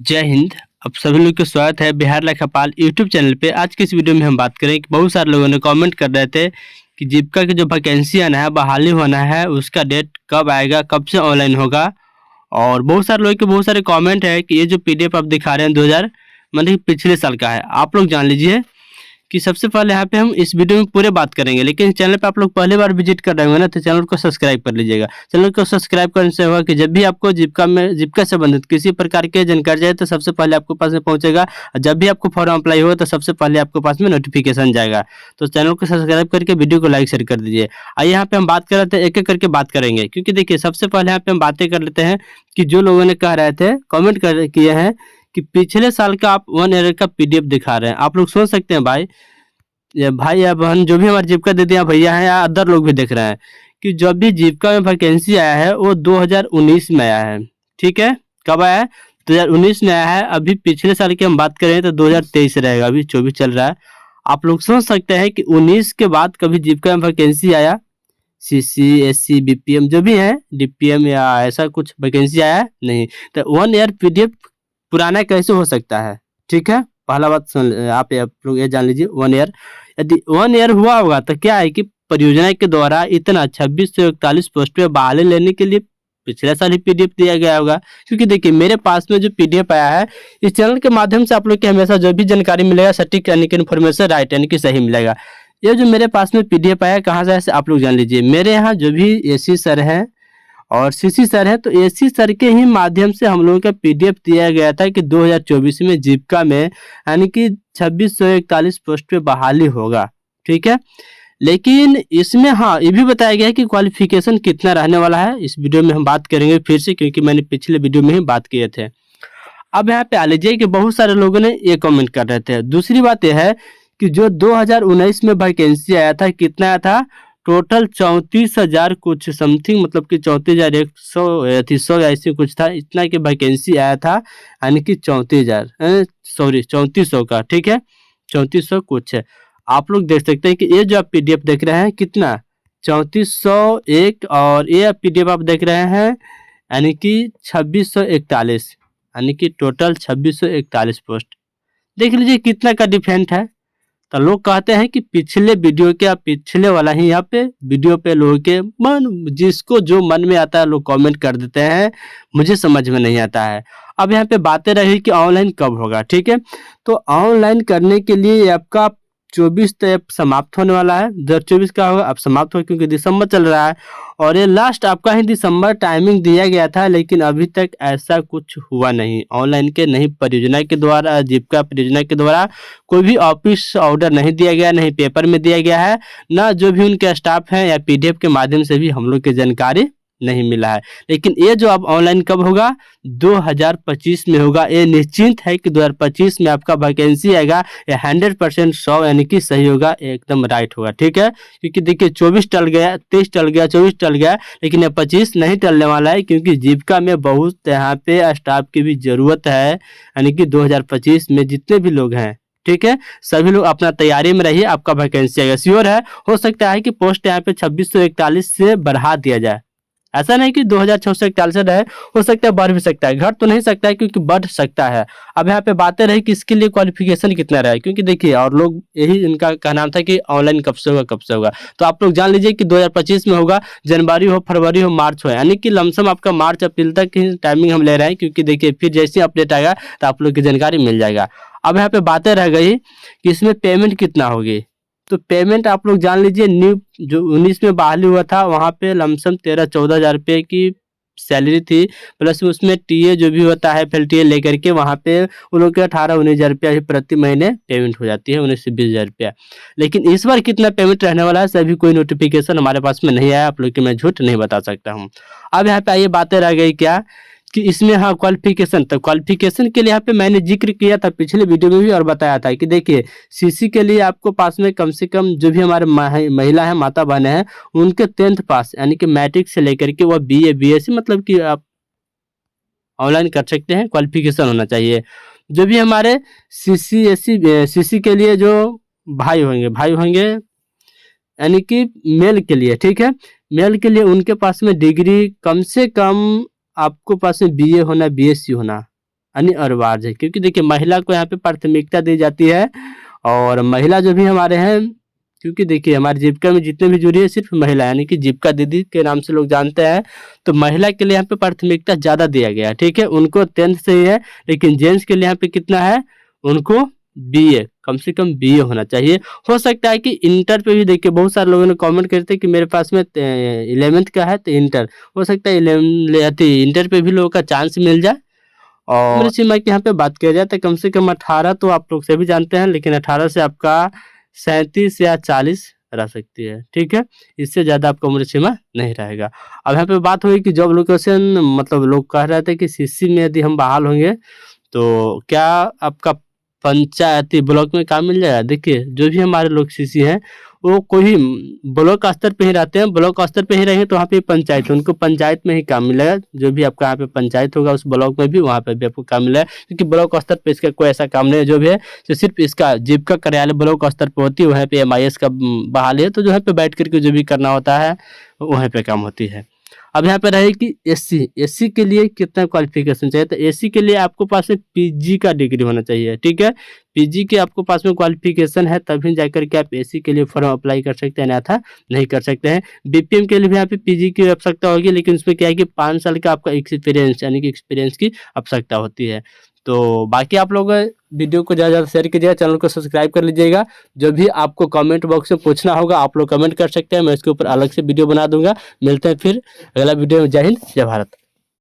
जय हिंद। आप सभी लोग का स्वागत है बिहार लेखापाल यूट्यूब चैनल पे। आज के इस वीडियो में हम बात करें कि बहुत सारे लोगों ने कमेंट कर रहे थे कि जीविका की जो वैकेंसी आना है, बहाली होना है, उसका डेट कब आएगा, कब से ऑनलाइन होगा। और बहुत सारे लोगों के बहुत सारे कमेंट है कि ये जो पीडीएफ आप दिखा रहे हैं 2000 मतलब पिछले साल का है। आप लोग जान लीजिए कि सबसे पहले यहाँ पे हम इस वीडियो में पूरे बात करेंगे, लेकिन चैनल पे आप लोग पहली बार विजिट कर रहे होंगे ना, तो चैनल को सब्सक्राइब कर लीजिएगा। चैनल को सब्सक्राइब करने से होगा कि जब भी आपको जीविका से संबंधित किसी प्रकार की जानकारी जाए तो सबसे पहले आपके पास में पहुंचेगा, और जब भी आपको फॉर्म अप्लाई हो तो सबसे पहले आपके पास में नोटिफिकेशन जाएगा। तो चैनल को सब्सक्राइब करके वीडियो को लाइक शेयर कर दीजिए। आइए यहाँ पे हम बात कर रहे थे, एक एक करके बात करेंगे, क्योंकि देखिए सबसे पहले यहाँ पे हम बातें कर लेते हैं कि जो लोगों ने कह रहे थे, कमेंट कर किए हैं कि पिछले साल का आप 1 ईयर का पीडीएफ दिखा रहे हैं। आप लोग सोच सकते हैं भाई या बहन, जो भी हमारे जीविका दीदी या भैया हैं या अदर लोग भी देख रहे हैं कि जब भी जीविका में वैकेंसी आया है वो 2019 में आया है। ठीक है, कब आया है? 2019 में आया है। अभी पिछले साल की हम बात करें तो 2023 रहेगा, अभी 24 चल रहा है। आप लोग सोच सकते हैं कि 19 के बाद कभी जीविका में वैकेंसी आया, सीसी एससी बीपीएम जो भी है, डीपीएम या ऐसा कुछ वैकेंसी आया है? नहीं। तो 1 ईयर पीडीएफ पुराना कैसे हो सकता है? ठीक है, पहला बात सुन, आप लोग ये जान लीजिए। 1 ईयर, यदि 1 ईयर हुआ होगा तो क्या है कि परियोजना के द्वारा इतना 2641 पोस्ट पे बहाली लेने के लिए पिछले साल ही पीडीएफ दिया गया होगा। क्योंकि देखिए मेरे पास में जो पीडीएफ आया है, इस चैनल के माध्यम से आप लोग के हमेशा जो भी जानकारी मिलेगा सटीक यानी कि इन्फॉर्मेशन राइट यानी कि सही मिलेगा। ये जो मेरे पास में पीडीएफ आया कहाँ से आप लोग जान लीजिए। मेरे यहाँ जो भी एसी सर हैं और सीसी सर है, तो एसी सर के ही माध्यम से हम लोगों का पीडीएफ दिया गया था कि 2024 में जीविका में यानी कि 2641 पोस्ट पे बहाली होगा। ठीक है, लेकिन इसमें हाँ ये भी बताया गया है कि क्वालिफिकेशन कितना रहने वाला है। इस वीडियो में हम बात करेंगे फिर से, क्योंकि मैंने पिछले वीडियो में ही बात किए थे। अब यहाँ पे आ लीजिए कि बहुत सारे लोगों ने ये कमेंट कर रहे थे। दूसरी बात यह है कि जो 2019 में वैकेंसी आया था, कितना आया था? टोटल 34,000 कुछ समथिंग, मतलब कि 34,100 ऐसे कुछ था, इतना की वैकेंसी आया था, यानी कि 34,000 सॉरी 3400 का। ठीक है, 3400 कुछ है। आप लोग देख सकते हैं कि ये जो आप पीडीएफ देख रहे हैं कितना 3401, और ये पीडीएफ आप देख रहे हैं यानी कि 2641, यानी कि टोटल 2641 पोस्ट। देख लीजिए कितना का डिफरेंट है। तो लोग कहते हैं कि पिछले वीडियो के पिछले वाला ही यहाँ पे वीडियो पे लोगों के मन, जिसको जो मन में आता है लोग कमेंट कर देते हैं, मुझे समझ में नहीं आता है। अब यहाँ पे बातें रही कि ऑनलाइन कब होगा। ठीक है, तो ऑनलाइन करने के लिए आपका 24 तो ऐप समाप्त होने वाला है। 2024 का होगा अब समाप्त हो, क्योंकि दिसंबर चल रहा है और ये लास्ट आपका ही दिसंबर टाइमिंग दिया गया था, लेकिन अभी तक ऐसा कुछ हुआ नहीं ऑनलाइन के, नहीं परियोजना के द्वारा, जीविका परियोजना के द्वारा कोई भी ऑफिस ऑर्डर नहीं दिया गया, नहीं पेपर में दिया गया है, ना जो भी उनके स्टाफ हैं या पीडीएफ के माध्यम से भी हम लोग की जानकारी नहीं मिला है। लेकिन ये जो अब ऑनलाइन कब होगा? 2025 में होगा। ये निश्चिंत है कि 2025 में आपका वैकेंसी आएगा, ये 100% 100 यानी कि सही होगा, एकदम राइट होगा। ठीक है, क्योंकि देखिए 24 टल गया, 23 टल गया, 24 टल गया, लेकिन ये 25 नहीं टलने वाला है, क्योंकि जीविका में बहुत यहाँ पे स्टाफ की भी जरूरत है। यानी कि 2025 में जितने भी लोग हैं, ठीक है, सभी लोग अपना तैयारी में रहिए, आपका वैकेंसी आएगा श्योर है। हो सकता है कि पोस्ट यहाँ पे 2641 से बढ़ा दिया जाए, ऐसा नहीं कि 2641 रहे, हो सकता है बढ़ भी सकता है, घट तो नहीं सकता है, क्योंकि बढ़ सकता है। अब यहाँ पे बातें रही कि इसके लिए क्वालिफिकेशन कितना रहे, क्योंकि देखिए और लोग यही इनका कहना था कि ऑनलाइन कब से होगा, कब से होगा। तो आप लोग जान लीजिए कि 2025 में होगा, जनवरी हो, फरवरी हो, मार्च हो, यानी कि लमसम आपका मार्च अप्रैल तक की टाइमिंग हम ले रहे हैं, क्योंकि देखिए फिर जैसे अपडेट आएगा तो आप लोग की जानकारी मिल जाएगा। अब यहाँ पे बातें रह गई कि इसमें पेमेंट कितना होगी। तो पेमेंट आप लोग जान लीजिए, न्यू जो 19 में बहाली हुआ था वहाँ पे लमसम 13-14 हज़ार रुपये की सैलरी थी, प्लस उसमें टीए जो भी होता है FLTA लेकर के वहाँ पे उन लोग के 18-19 हज़ार रुपया ही प्रति महीने पेमेंट हो जाती है, 19 से 20 हज़ार रुपया। लेकिन इस बार कितना पेमेंट रहने वाला है, सभी कोई नोटिफिकेशन हमारे पास में नहीं आया, आप लोग की मैं झूठ नहीं बता सकता हूँ। अब यहाँ पे आइए बातें रह गई क्या कि इसमें हाँ क्वालिफिकेशन, तो क्वालिफिकेशन के लिए यहाँ पे मैंने जिक्र किया था पिछले वीडियो में भी और बताया था कि देखिए सीसी के लिए आपको पास में कम से कम जो भी हमारे महिला है, माता बहन है, उनके 10th पास यानी कि मैट्रिक से लेकर के वह BA BSc मतलब कि आप ऑनलाइन कर सकते हैं, क्वालिफिकेशन होना चाहिए। जो भी हमारे CC SC CC के लिए जो भाई होंगे यानी कि मेल के लिए, ठीक है, मेल के लिए उनके पास में डिग्री कम से कम आपको पास में BA होना, BSc होना, अनिवार्य है, क्योंकि देखिए महिला को यहाँ पे प्राथमिकता दी जाती है। और महिला जो भी हमारे हैं, क्योंकि देखिए हमारी जीविका में जितने भी जुड़ी है सिर्फ महिला, यानी कि जीविका दीदी के नाम से लोग जानते हैं, तो महिला के लिए यहाँ पे प्राथमिकता ज़्यादा दिया गया है। ठीक है, उनको 10th से ही है, लेकिन जेंट्स के लिए यहाँ पे कितना है, उनको बीए, कम से कम बीए होना चाहिए। हो सकता है कि इंटर पे भी देखिए बहुत सारे लोगों ने कमेंट करते हैं कि मेरे पास में 11th का है तो इंटर, हो सकता है इंटर पे भी लोगों का चांस मिल जाए। और उम्र सीमा की यहाँ पे बात किया जाए तो कम से कम 18 तो आप लोग सभी जानते हैं, लेकिन 18 से आपका 37 या 40 रह सकती है। ठीक है, इससे ज़्यादा आपका उम्र सीमा नहीं रहेगा। अब यहाँ पे बात हुई कि जॉब लोकेशन, मतलब लोग कह रहे थे कि सीसी में यदि हम बहाल होंगे तो क्या आपका पंचायती ब्लॉक में काम मिल जाएगा। देखिए जो भी हमारे लोग सीसी हैं वो कोई ब्लॉक स्तर पे ही रहते हैं, ब्लॉक स्तर पे ही रहेंगे तो वहाँ पे पंचायत, उनको पंचायत में ही काम मिलेगा। जो भी आपका यहाँ पे पंचायत होगा उस ब्लॉक में भी, वहाँ पे भी आपको काम मिलेगा, क्योंकि ब्लॉक स्तर पे इसका कोई ऐसा काम नहीं है। जो भी है तो सिर्फ इसका जीविका कार्यालय ब्लॉक स्तर पे होती है, वहाँ पे MIS का बहाली है, तो जो है पे बैठ करके जो भी करना होता है वहीं पे काम होती है। अब यहाँ पे रहे कि एससी के लिए कितना क्वालिफिकेशन चाहिए, तो एससी के लिए आपको पास में पीजी का डिग्री होना चाहिए। ठीक है, पीजी के आपको पास में क्वालिफिकेशन है तभी जाकर के आप एससी के लिए फॉर्म अप्लाई कर सकते हैं, अन्यथा नहीं कर सकते हैं। बीपीएम के लिए भी यहाँ पे पीजी की आवश्यकता होगी, लेकिन उसमें क्या है कि 5 साल का आपका एक्सपीरियंस, यानी कि एक्सपीरियंस की आवश्यकता होती है। तो बाकी आप लोग वीडियो को ज़्यादा से ज़्यादा शेयर कीजिएगा, चैनल को सब्सक्राइब कर लीजिएगा। जो भी आपको कमेंट बॉक्स में पूछना होगा आप लोग कमेंट कर सकते हैं, मैं इसके ऊपर अलग से वीडियो बना दूंगा। मिलते हैं फिर अगला वीडियो में। जय हिंद, जय भारत।